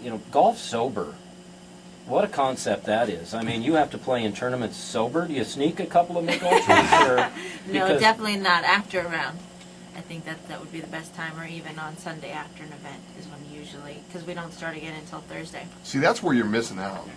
you know, golf sober. What a concept that is. I mean, you have to play in tournaments sober. Do you sneak a couple of McUltras? Or No, definitely not after a round. I think that would be the best time, or even on Sunday after an event is when usually, because we don't start again until Thursday. See, that's where you're missing out.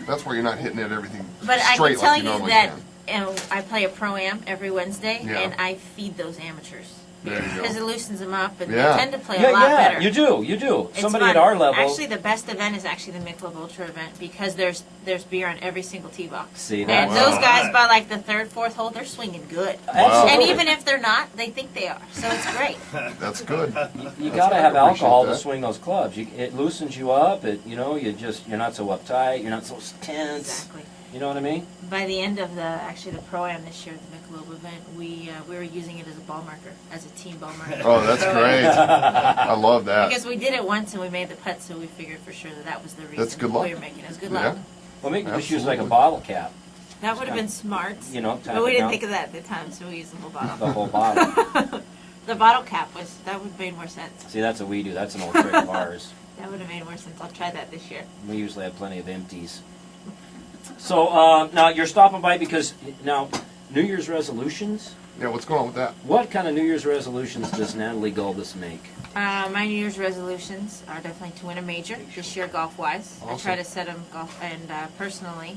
That's where you're not hitting it everything But I straight can tell like you you normally that can. I play a pro-am every Wednesday, Yeah. and I feed those amateurs. There you Because go. it loosens them up, and Yeah. they tend to play a lot better. You do. It's Somebody fun. at our level. Actually, the best event is actually the Michelob Ultra event because there's beer on every single tee box. See, and that's those guys by like the third, fourth hole, they're swinging good. Absolutely. And even if they're not, they think they are. So it's great. That's good. You got to have alcohol to that. swing those clubs. It loosens you up. You're not so uptight. You're not so tense. Exactly. You know what I mean? By the end of the pro-am this year, the Michelob event, we were using it as a ball marker, as a team ball marker. Oh, that's great. I love that. Because we did it once and we made the putt, so we figured for sure that was the reason That's good luck. we were making it. It was good Yeah. luck. Well, maybe just use like a Absolutely. bottle cap. That would have been smart. You know, tap But we it didn't down. think of that at the time, so we used the whole bottle. The whole bottle. The bottle cap that would have made more sense. See, that's what we do. That's an old trick of ours. That would have made more sense. I'll try that this year. We usually have plenty of empties. So now you're stopping by because now New Year's resolutions. Yeah, what's going on with that? What kind of New Year's resolutions does Natalie Gulbis make? My New Year's resolutions are definitely to win a major this year, golf-wise. Awesome. I try to set them golf, and personally,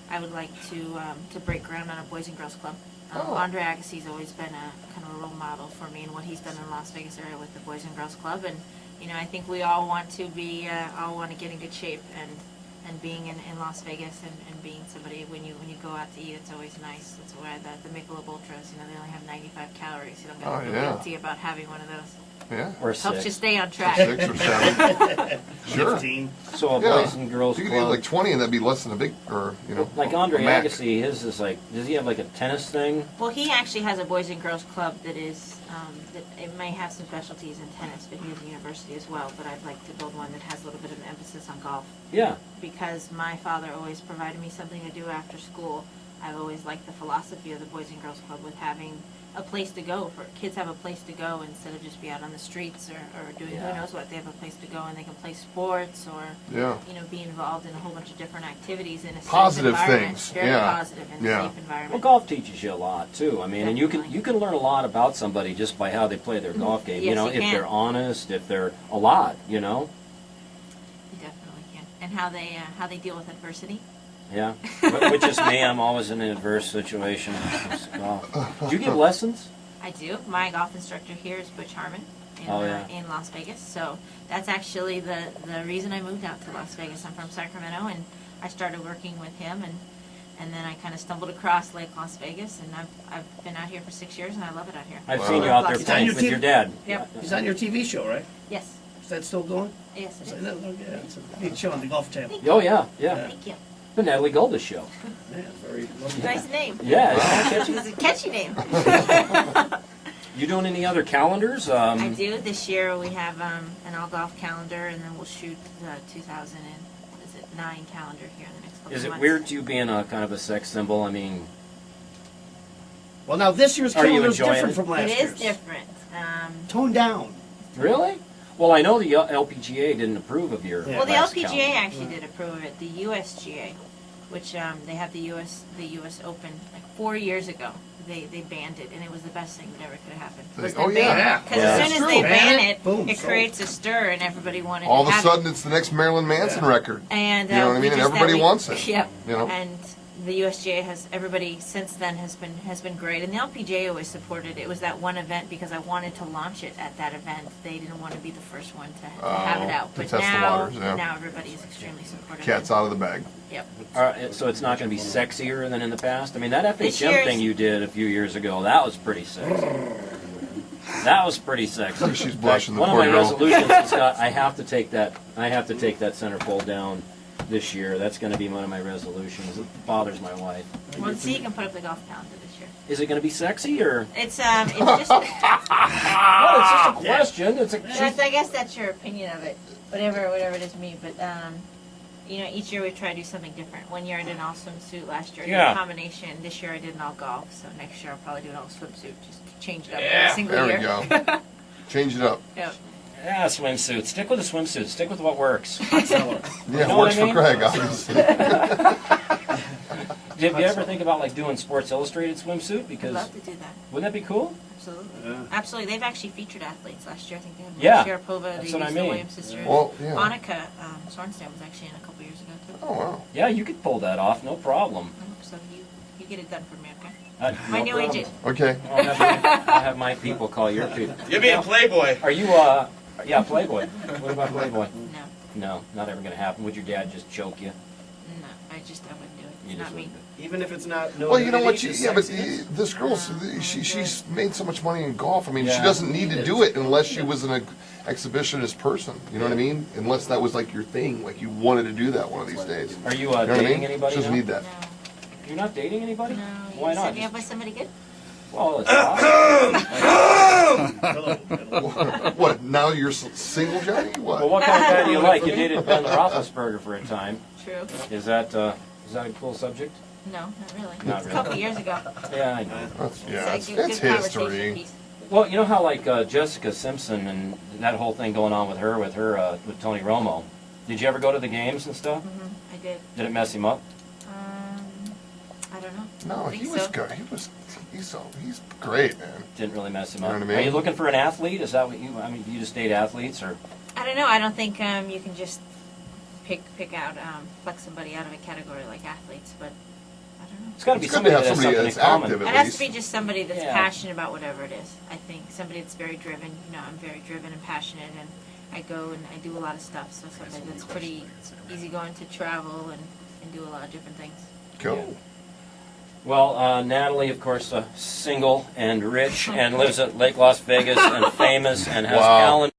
I would like to break ground on a Boys and Girls Club. Oh. Andre Agassi's always been a kind of a role model for me in what he's done in the Las Vegas area with the Boys and Girls Club, and I think we all want to get in good shape, and being in Las Vegas and being somebody when you go out to eat, it's always nice. That's why the Michelob Ultras, they only have 95 calories. You don't got to feel guilty about having one of those. Yeah. Or Helps you six. stay on track. 6 or 7. Sure. 15. So a Yeah. Boys and Girls You could do Club. like 20 and that'd be less than a big, or, Like a Andre Mac. Agassi, his is like, does he have like a tennis thing? Well, he actually has a Boys and Girls Club that is, that it may have some specialties in tennis, but he has a university as well. But I'd like to build one that has a little bit of an emphasis on golf. Yeah. Because my father always provided me something to do after school. I've always liked the philosophy of the Boys and Girls Club with having a place to go. For kids have a place to go instead of just be out on the streets or doing Yeah. who knows what. They have a place to go and they can play sports or Yeah. be involved in a whole bunch of different activities in a Positive safe environment. things, Very yeah. positive in Yeah. a safe environment. Well, golf teaches you a lot too. I mean, and you Definitely. can learn a lot about somebody just by how they play their golf game. Yes, you if can. they're honest, if they're a lot. You definitely can. And how they deal with adversity. Yeah. Which is me. I'm always in an adverse situation. Do you give lessons? I do. My golf instructor here is Butch Harmon in Las Vegas. So that's actually the reason I moved out to Las Vegas. I'm from Sacramento, and I started working with him, and then I kind of stumbled across Lake Las Vegas, and I've been out here for 6 years, and I love it out here. I've Wow. seen you out there He's playing on with your your dad. Yep. He's on your TV show, right? Yes. Is that still going? Yes, it Yeah, is. it's a neat show on the Golf Channel. Oh yeah, yeah. Thank you. The Natalie Gulbis show. Yeah, very lovely. Nice name. Yeah. Isn't that catchy? It's a catchy name. You doing any other calendars? I do. This year we have an all golf calendar, and then we'll shoot the 2009 calendar here in the next couple Is of it months. weird to you being a kind of a sex symbol? I mean, Well, now this year's Are you calendar is enjoying different it? from last It year's. is different. Toned down. really? Well, I know the LPGA didn't approve of your. Yeah. Well, the last LPGA calendar. actually did approve of it. The USGA, which they have the US Open like 4 years ago. They banned it, and it was the best thing that ever could have happened. They- Was oh, they yeah. banned Yeah. Because Yeah. as That's soon as true. they Ban ban it, it, boom, it sold. creates a stir, and everybody wanted All of to a have sudden, it's the next Marilyn Manson record. it. And You know what I we mean? And just- everybody we- wants it, Yep. you know? And the USGA has everybody since then has been great, and the LPGA always supported it. It was that one event because I wanted to launch it at that event. They didn't want to be the first one to have it out, to but test the now waters, yeah. now everybody is extremely supportive. Cat's out of the bag. Yep. So it's not going to be sexier than in the past. I mean, that This FHM year's- thing you did a few years ago, that was pretty sexy. That was pretty sexy. She's blushing, the One of poor my girl. resolutions is I have to take that. I have to take that centerfold down this year. That's going to be one of my resolutions. It bothers my wife. Well, see, you can put up the golf calendar this year. Is it going to be sexy or? It's just. Well, it's just a question. It's a. I guess that's your opinion of it. Whatever it is, me. But each year we try to do something different. One year I did an all swimsuit. Last year I did Yeah. a combination. This year I did an all golf. So next year I'll probably do an all swimsuit. Just change it up Yeah. every single There year. we go. Change it up. Yep. Yeah, swimsuit. Stick with the swimsuit. Stick with what works. Seller. Yeah, know works what I for mean? Greg, obviously. Did you ever think about like doing Sports Illustrated swimsuit? I'd Because love to do that. wouldn't that be cool? Absolutely. Yeah. Absolutely. They've actually featured athletes last year. I think they had Yeah, Sharapova, that's they what I used mean. the Williams sisters. Well, yeah. Annika Sorenstam was actually in a couple years ago too. Oh, wow. Yeah, you could pull that off. No problem. So you get it done for me, okay? No My new problem. agent. Okay. I'll have my people call your people. You're being Playboy. Are you, yeah, Playboy. What about Playboy? No, No, not ever gonna happen. Would your dad just choke you? no, I wouldn't do it. You It's just not me. wouldn't. Even if it's not. No Well, you know what? nudity, just Yeah, but sexiness? this girl's she's made so much money in golf. I mean, she Yeah. doesn't need to do it unless she was an exhibitionist person. You know what I mean? Unless that was like your thing, like you wanted to do that one of these days. Are you You know what I dating mean? anybody She doesn't now? need that. No, You're not dating anybody? no. Why You not? set me up with somebody good? Well, it's awesome. Hello, hello. What? Now you're single, Johnny? What? Well, what kind of guy do you like? You dated Ben Roethlisberger for a time. True. Is that a cool subject? No, not really. Not It's really. a couple years ago. Yeah, I know. Yeah, It's it's, a good it's conversation history. piece. Well, you know how like Jessica Simpson and that whole thing going on with her with Tony Romo. Did you ever go to the games and stuff? I did. Did it mess him up? I don't know. No, I he think was so. good. He's great, man. Didn't really mess him You up. know what I mean? Are you looking for an athlete? Is that what you? I mean, you just date athletes, or I don't know. I don't think you can just pick out pluck somebody out of a category like athletes, but I don't know. it's got to be It's good to somebody have that has somebody something that's in common. active It at has least. to be just somebody that's Yeah. passionate about whatever it is. I think somebody that's very driven. You know, I'm very driven and passionate, and I go and I do a lot of stuff. So somebody that's pretty easygoing to travel and do a lot of different things. Go. Well, Natalie, of course, single and rich and lives at Lake Las Vegas and famous and has Wow. Alan